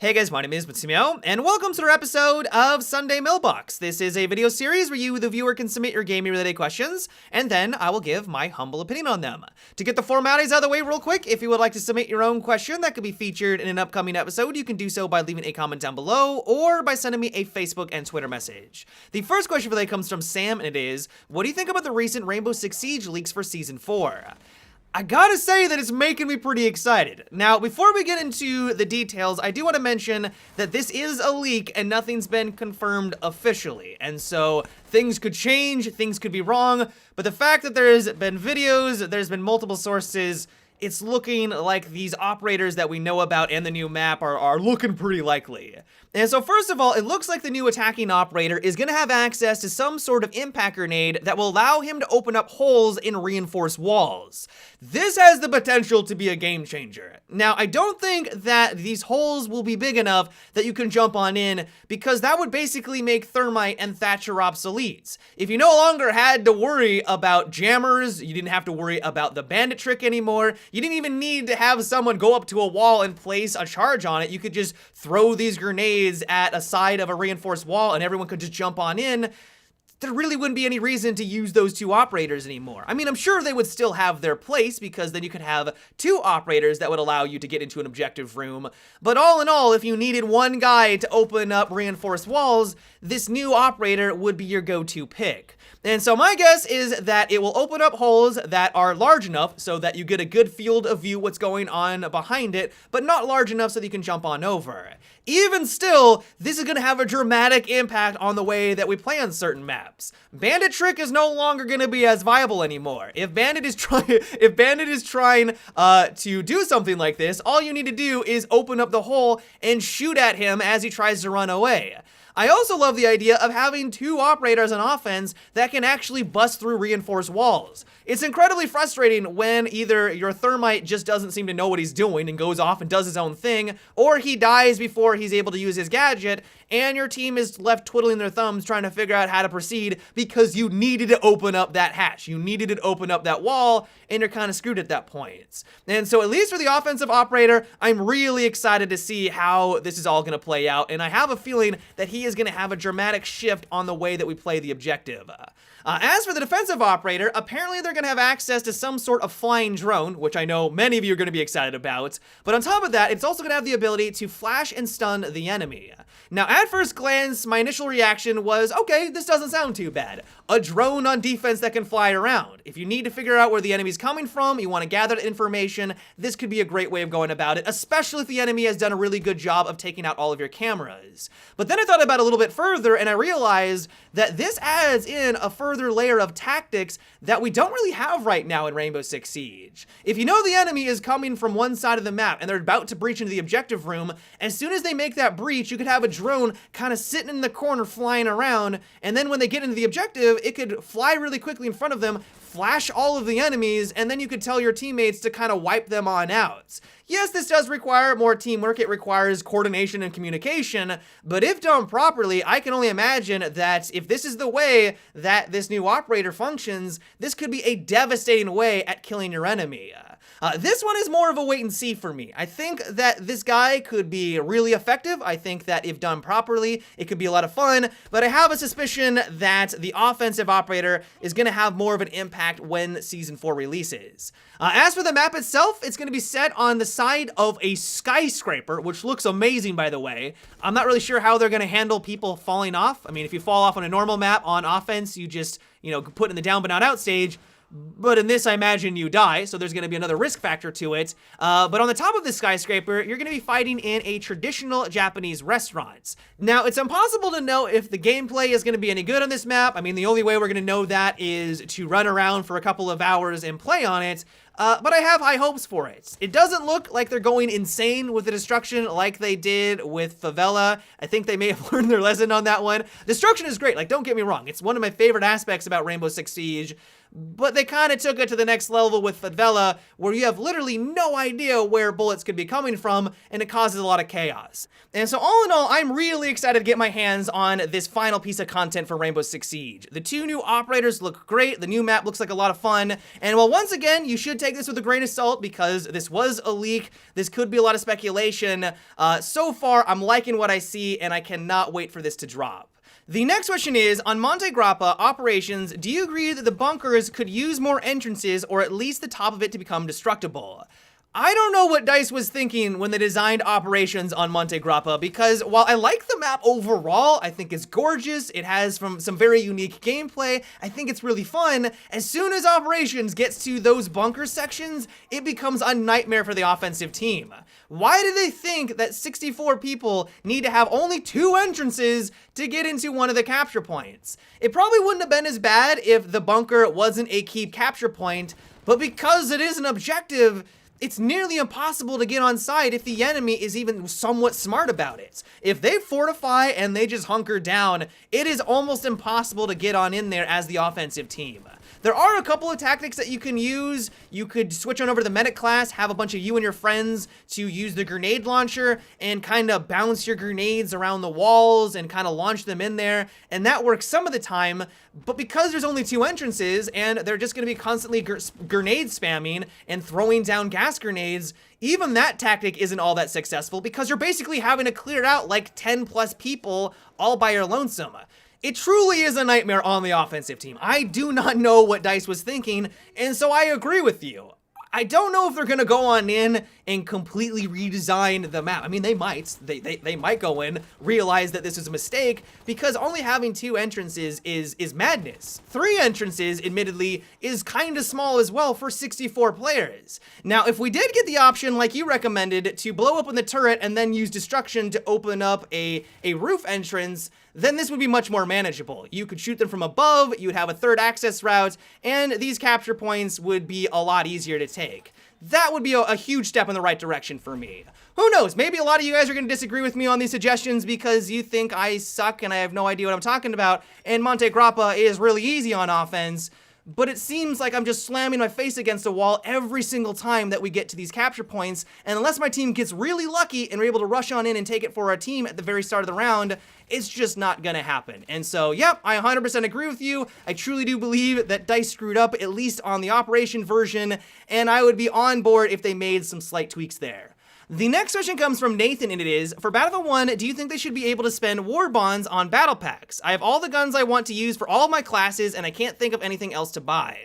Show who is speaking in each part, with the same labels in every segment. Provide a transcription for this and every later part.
Speaker 1: Hey guys, my name is Matsumo, and welcome to our episode of Sunday Mailbox. This is a video series where you, the viewer, can submit your gaming-related questions, and then I will give my humble opinion on them. To get the formalities out of the way real quick, if you would like to submit your own question that could be featured in an upcoming episode, you can do so by leaving a comment down below, or by sending me a Facebook and Twitter message. The first question for today comes from Sam, and it is, what do you think about the recent Rainbow Six Siege leaks for Season 4? I gotta say that it's making me pretty excited. Now, before we get into the details, I do want to mention that this is a leak and nothing's been confirmed officially. And so things could change, things could be wrong, but the fact that there's been videos, there's been multiple sources, it's looking like these operators that we know about and the new map are looking pretty likely. And so first of all, it looks like the new attacking operator is going to have access to some sort of impact grenade that will allow him to open up holes in reinforced walls. This has the potential to be a game changer. Now, I don't think that these holes will be big enough that you can jump on in, because that would basically make Thermite and Thatcher obsolete. If you no longer had to worry about jammers, you didn't have to worry about the bandit trick anymore, you didn't even need to have someone go up to a wall and place a charge on it, you could just throw these grenades at a side of a reinforced wall and everyone could just jump on in. There really wouldn't be any reason to use those two operators anymore. I mean, I'm sure they would still have their place, because then you could have two operators that would allow you to get into an objective room. But all in all, if you needed one guy to open up reinforced walls, this new operator would be your go-to pick. And so my guess is that it will open up holes that are large enough so that you get a good field of view what's going on behind it, but not large enough so that you can jump on over. Even still, this is going to have a dramatic impact on the way that we play on certain maps. Bandit trick is no longer going to be as viable anymore. If Bandit is trying to do something like this, all you need to do is open up the hole and shoot at him as he tries to run away. I also love the idea of having two operators on offense that can actually bust through reinforced walls. It's incredibly frustrating when either your Thermite just doesn't seem to know what he's doing and goes off and does his own thing, or he dies before he's able to use his gadget, and your team is left twiddling their thumbs trying to figure out how to proceed because you needed to open up that hatch. You needed to open up that wall, and you're kind of screwed at that point. And so at least for the offensive operator, I'm really excited to see how this is all going to play out, and I have a feeling that he is going to have a dramatic shift on the way that we play the objective. As for the defensive operator, apparently they're going to have access to some sort of flying drone, which I know many of you are going to be excited about, but on top of that, it's also going to have the ability to flash and stun the enemy. Now, at first glance, my initial reaction was, okay, this doesn't sound too bad. A drone on defense that can fly around. If you need to figure out where the enemy's coming from, you want to gather that information, this could be a great way of going about it, especially if the enemy has done a really good job of taking out all of your cameras. But then I thought about it a little bit further, and I realized that this adds in a further layer of tactics that we don't really have right now in Rainbow Six Siege. If you know the enemy is coming from one side of the map and they're about to breach into the objective room, as soon as they make that breach, you could have a drone kind of sitting in the corner flying around, and then when they get into the objective, it could fly really quickly in front of them, flash all of the enemies, and then you could tell your teammates to kind of wipe them on out. Yes, this does require more teamwork, it requires coordination and communication, but if done properly, I can only imagine that if this is the way that this new operator functions, this could be a devastating way at killing your enemy. This one is more of a wait and see for me. I think that this guy could be really effective. I think that if done properly, it could be a lot of fun, but I have a suspicion that the offensive operator is going to have more of an impact when Season 4 releases. As for the map itself, it's going to be set on the side of a skyscraper, which looks amazing, by the way. I'm not really sure how they're going to handle people falling off. I mean, if you fall off on a normal map on offense, you just, put in the down but not out stage. But in this, I imagine you die, so there's going to be another risk factor to it. But on the top of this skyscraper, you're going to be fighting in a traditional Japanese restaurant. Now, it's impossible to know if the gameplay is going to be any good on this map. I mean, the only way we're going to know that is to run around for a couple of hours and play on it. But I have high hopes for it. It doesn't look like they're going insane with the destruction like they did with Favela. I think they may have learned their lesson on that one. Destruction is great, like, don't get me wrong. It's one of my favorite aspects about Rainbow Six Siege. but they kind of took it to the next level with Favela, where you have literally no idea where bullets could be coming from, and it causes a lot of chaos. And so all in all, I'm really excited to get my hands on this final piece of content for Rainbow Six Siege. The 2 new operators look great, the new map looks like a lot of fun, and while once again, you should take this with a grain of salt because this was a leak, this could be a lot of speculation, so far I'm liking what I see and I cannot wait for this to drop. The next question is, on Monte Grappa operations, do you agree that the bunkers could use more entrances or at least the top of it to become destructible? I don't know what DICE was thinking when they designed operations on Monte Grappa, because while I like the map overall, I think it's gorgeous, it has some very unique gameplay, I think it's really fun, as soon as operations gets to those bunker sections, it becomes a nightmare for the offensive team. Why do they think that 64 people need to have only 2 entrances to get into one of the capture points? It probably wouldn't have been as bad if the bunker wasn't a key capture point, but because it is an objective, it's nearly impossible to get on site if the enemy is even somewhat smart about it. If they fortify and they just hunker down, it is almost impossible to get on in there as the offensive team. There are a couple of tactics that you can use. You could switch on over to the medic class, have a bunch of you and your friends to use the grenade launcher and kind of bounce your grenades around the walls and kind of launch them in there, and that works some of the time, but because there's only 2 entrances and they're just going to be constantly grenade spamming and throwing down gas grenades, even that tactic isn't all that successful because you're basically having to clear out like 10 plus people all by your lonesome. It truly is a nightmare on the offensive team. I do not know what DICE was thinking, and so I agree with you. I don't know if they're gonna go on in and completely redesign the map. I mean, they might. They might go in, realize that this is a mistake, because only having 2 entrances is madness. 3 entrances, admittedly, is kind of small as well for 64 players. Now, if we did get the option, like you recommended, to blow open the turret and then use destruction to open up a roof entrance, then this would be much more manageable. You could shoot them from above, you would have a 3rd access route, and these capture points would be a lot easier to take. That would be a huge step in the right direction for me. Who knows, maybe a lot of you guys are gonna disagree with me on these suggestions because you think I suck and I have no idea what I'm talking about, and Monte Grappa is really easy on offense, but it seems like I'm just slamming my face against a wall every single time that we get to these capture points, and unless my team gets really lucky and we're able to rush on in and take it for our team at the very start of the round, it's just not gonna happen. And so, yep, I 100% agree with you. I truly do believe that DICE screwed up, at least on the operation version, and I would be on board if they made some slight tweaks there. The next question comes from Nathan, and it is, for Battlefield 1, do you think they should be able to spend war bonds on battle packs? I have all the guns I want to use for all of my classes, and I can't think of anything else to buy.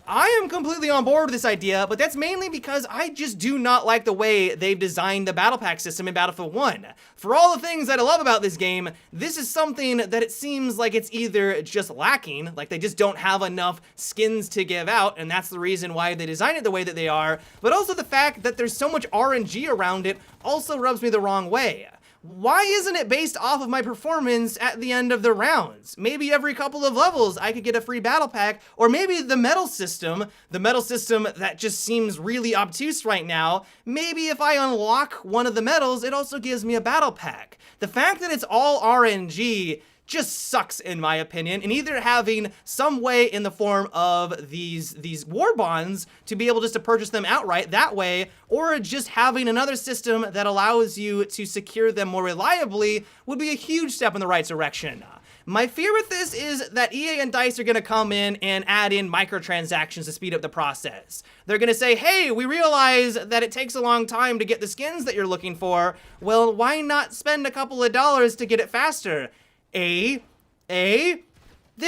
Speaker 1: I am completely on board with this idea, but that's mainly because I just do not like the way they've designed the battle pack system in Battlefield 1. For all the things that I love about this game, this is something that it seems like it's either just lacking, like they just don't have enough skins to give out, and that's the reason why they designed it the way that they are, but also the fact that there's so much RNG around it also rubs me the wrong way. Why isn't it based off of my performance at the end of the rounds? Maybe every couple of levels I could get a free battle pack, or maybe the medal system that just seems really obtuse right now, maybe if I unlock one of the medals, it also gives me a battle pack. The fact that it's all RNG just sucks in my opinion, and either having some way in the form of these war bonds to be able just to purchase them outright that way, or just having another system that allows you to secure them more reliably would be a huge step in the right direction. My fear with this is that EA and DICE are gonna come in and add in microtransactions to speed up the process. They're gonna say, hey, we realize that it takes a long time to get the skins that you're looking for. Well, why not spend a couple of dollars to get it faster? This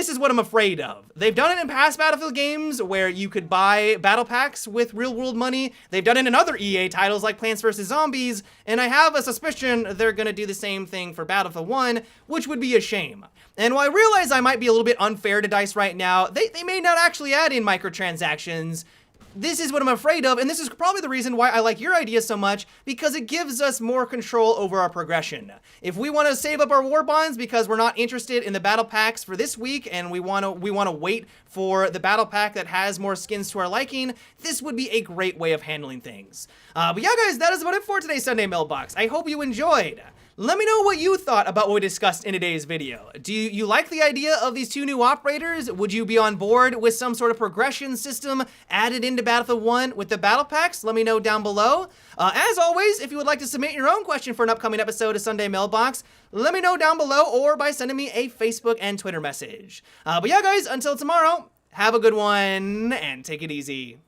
Speaker 1: is what I'm afraid of. They've done it in past Battlefield games where you could buy battle packs with real world money. They've done it in other EA titles like Plants vs. Zombies, and I have a suspicion they're gonna do the same thing for Battlefield 1, which would be a shame. And while I realize I might be a little bit unfair to DICE right now, they may not actually add in microtransactions. This is what I'm afraid of, and this is probably the reason why I like your idea so much, because it gives us more control over our progression. If we want to save up our war bonds because we're not interested in the battle packs for this week, and we want to wait for the battle pack that has more skins to our liking, this would be a great way of handling things. But yeah, guys, that is about it for today's Sunday Mailbox. I hope you enjoyed. Let me know what you thought about what we discussed in today's video. Do you like the idea of these 2 new operators? Would you be on board with some sort of progression system added into Battlefield 1 with the battle packs? Let me know down below. As always, if you would like to submit your own question for an upcoming episode of Sunday Mailbox, let me know down below or by sending me a Facebook and Twitter message. But yeah, guys, until tomorrow, have a good one and take it easy.